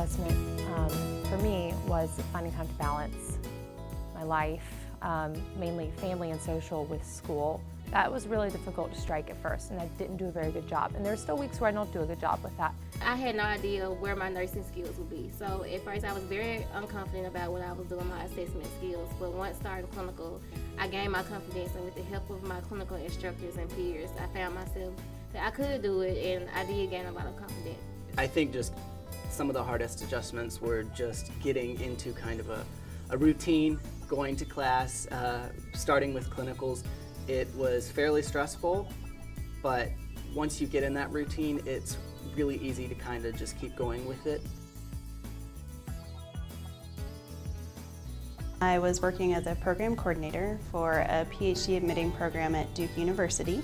adjustment for me was finding time to balance my life, mainly family and social, with school. That was really difficult to strike at first, and I didn't do a very good job. And there's still weeks where I don't do a good job with that. I had no idea where my nursing skills would be. So at first I was very unconfident about what I was doing, my assessment skills. But once starting clinical, I gained my confidence, and with the help of my clinical instructors and peers, I found myself that I could do it, and I did gain a lot of confidence. I think just some of the hardest adjustments were just getting into kind of a routine, going to class, starting with clinicals. It was fairly stressful, but once you get in that routine, it's really easy to kind of just keep going with it. I was working as a program coordinator for a PhD admitting program at Duke University,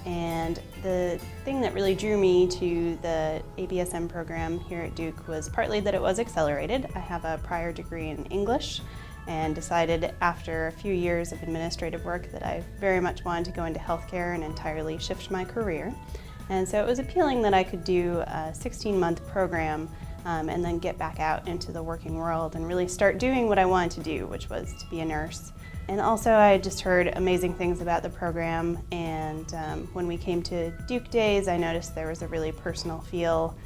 and the thing that really drew me to the ABSN program here at Duke was partly that it was accelerated. I have a prior degree in English, and decided after a few years of administrative work that I very much wanted to go into healthcare and entirely shift my career. And so it was appealing that I could do a 16-month program and then get back out into the working world and really start doing what I wanted to do, which was to be a nurse. And also I just heard amazing things about the program, and when we came to Duke Days, I noticed there was a really personal feel.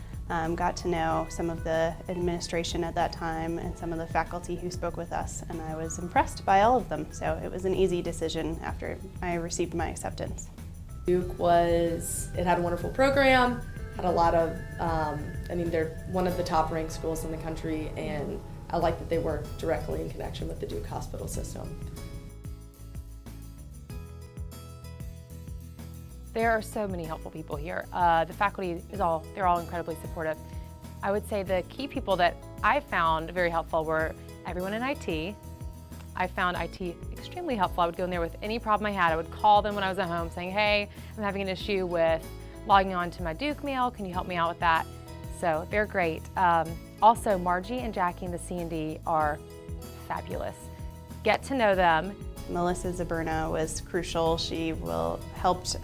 Got to know some of the administration at that time and some of the faculty who spoke with us, and I was impressed by all of them. So it was an easy decision after I received my acceptance. Duke it had a wonderful program, had a lot of, they're one of the top ranked schools in the country, and I like that they work directly in connection with the Duke hospital system. There are so many helpful people here. The faculty they're all incredibly supportive. I would say the key people that I found very helpful were everyone in IT. I found IT extremely helpful. I would go in there with any problem I had. I would call them when I was at home saying, hey, I'm having an issue with logging on to my Duke mail. Can you help me out with that? So they're great. Also, Margie and Jackie in the C&D are fabulous. Get to know them. Melissa Zaberna was crucial. She helped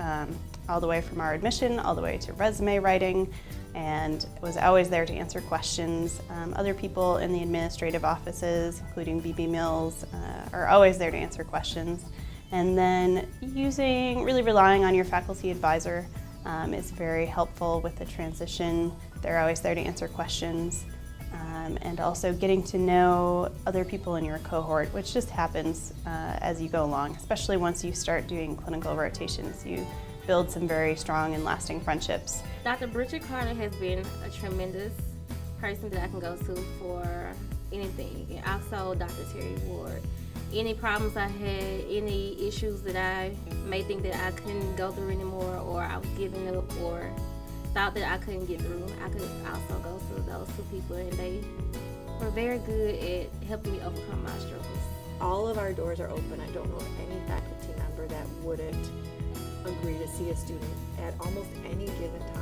all the way from our admission, all the way to resume writing, and was always there to answer questions. Other people in the administrative offices, including BB Mills, are always there to answer questions. And then really relying on your faculty advisor is very helpful with the transition. They're always there to answer questions. And also getting to know other people in your cohort, which just happens as you go along, especially once you start doing clinical rotations. You build some very strong and lasting friendships. Dr. Bridget Carter has been a tremendous person that I can go to for anything. And also Dr. Terry Ward. Any problems I had, any issues that I may think that I couldn't go through anymore, or I was giving up, or thought that I couldn't get through, I could also go to those two people, and they were very good at helping me overcome my struggles. All of our doors are open. I don't know of any faculty member that wouldn't agree to see a student at almost any given time.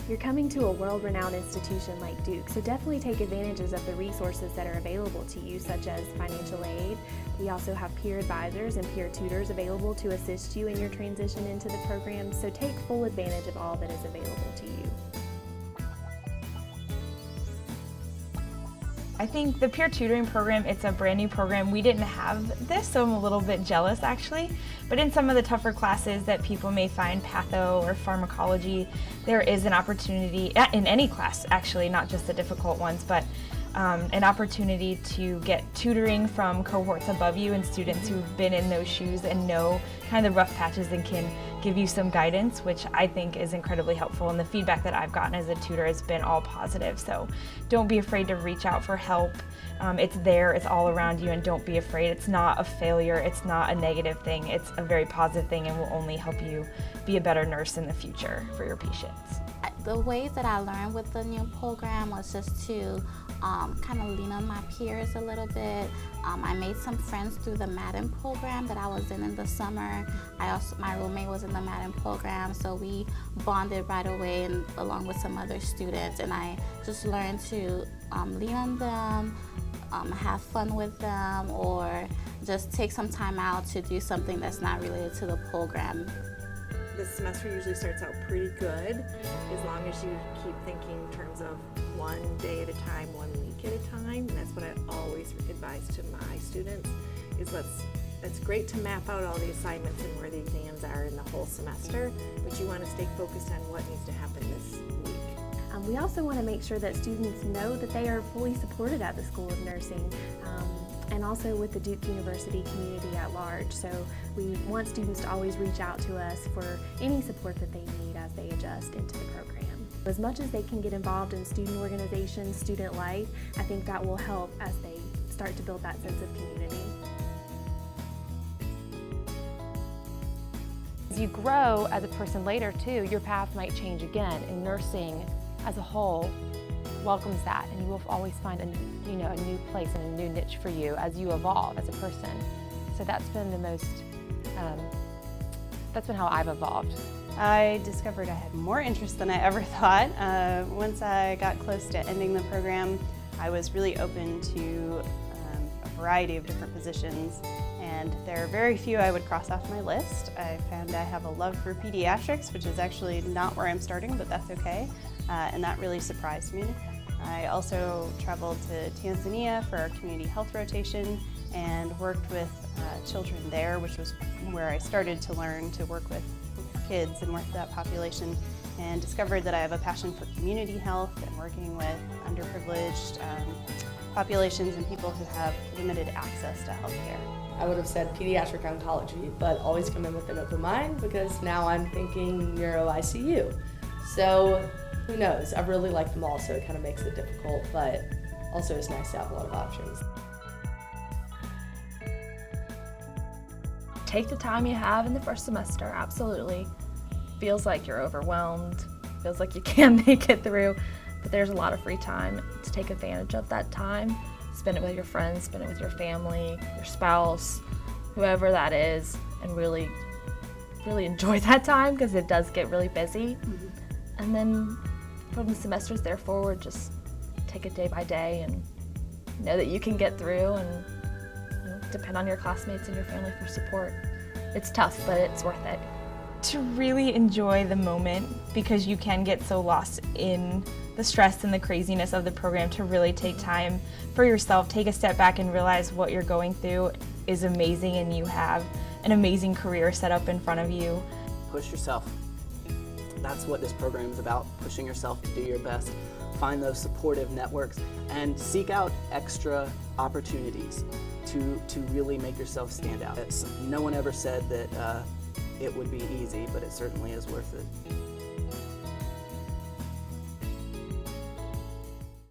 You're coming to a world-renowned institution like Duke, so definitely take advantages of the resources that are available to you, such as financial aid. We also have peer advisors and peer tutors available to assist you in your transition into the program, so take full advantage of all that is available to you. I think the peer tutoring program, it's a brand new program. We didn't have this, so I'm a little bit jealous actually. But in some of the tougher classes that people may find, patho or pharmacology, there is an opportunity, in any class actually, not just the difficult ones, but an opportunity to get tutoring from cohorts above you and students who've been in those shoes and know kind of the rough patches and can give you some guidance, which I think is incredibly helpful. And the feedback that I've gotten as a tutor has been all positive. So don't be afraid to reach out for help. It's there, it's all around you, and don't be afraid. It's not a failure, it's not a negative thing, it's a very positive thing and will only help you be a better nurse in the future for your patients. The ways that I learned with the new program was just to kind of lean on my peers a little bit. I made some friends through the Madden program that I was in the summer. My roommate was in the Madden program, so we bonded right away, and along with some other students, and I just learned to lean on them, have fun with them, or just take some time out to do something that's not related to the program. The semester usually starts out pretty good as long as you keep thinking in terms of one day at a time, at a time, and that's what I always advise to my students, is it's great to map out all the assignments and where the exams are in the whole semester, but you want to stay focused on what needs to happen this week. We also want to make sure that students know that they are fully supported at the School of Nursing, and also with the Duke University community at large. So we want students to always reach out to us for any support that they need as they adjust into the program. As much as they can get involved in student organizations, student life, I think that will help as they start to build that sense of community. As you grow as a person later too, your path might change again, and nursing as a whole welcomes that, and you will always find a new place and a new niche for you as you evolve as a person. So that's been that's been how I've evolved. I discovered I had more interest than I ever thought. Once I got close to ending the program, I was really open to a variety of different positions, and there are very few I would cross off my list. I found I have a love for pediatrics, which is actually not where I'm starting, but that's okay, and that really surprised me. I also traveled to Tanzania for our community health rotation and worked with children there, which was where I started to learn to work with kids and work with that population, and discovered that I have a passion for community health and working with underprivileged populations and people who have limited access to healthcare. I would have said pediatric oncology, but always come in with an open mind because now I'm thinking neuro ICU. So who knows? I really like them all, so it kind of makes it difficult, but also it's nice to have a lot of options. Take the time you have in the first semester, absolutely. Feels like you're overwhelmed, feels like you can't make it through, but there's a lot of free time to take advantage of that time. Spend it with your friends, spend it with your family, your spouse, whoever that is, and really enjoy that time because it does get really busy. Mm-hmm. And then from the semesters there forward, just take it day by day and know that you can get through, and depend on your classmates and your family for support. It's tough, but it's worth it. To really enjoy the moment, because you can get so lost in the stress and the craziness of the program, to really take time for yourself, take a step back and realize what you're going through is amazing and you have an amazing career set up in front of you. Push yourself. That's what this program is about, pushing yourself to do your best. Find those supportive networks and seek out extra opportunities to really make yourself stand out. No one ever said that it would be easy, but it certainly is worth it.